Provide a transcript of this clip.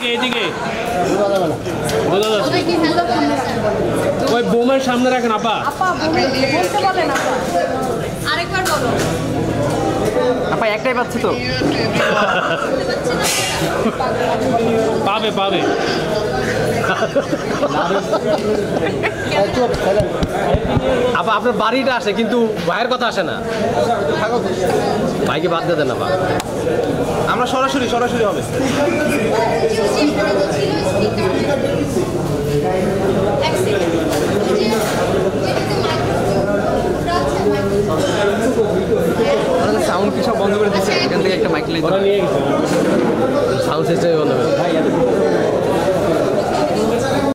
এইদিকে এইদিকে বোঝা যাচ্ছে ওই বোমের সামনে রাখেন আপা আরেকবার বলো আপা একটাই পাচ্ছে তো পাবে পাবে আপা আপনার বাড়িটা আসে কিন্তু ভাইয়ের কথা আসে না ভাইকে বাদ দিয়ে দেন আপা আমরা সরাসরি হবে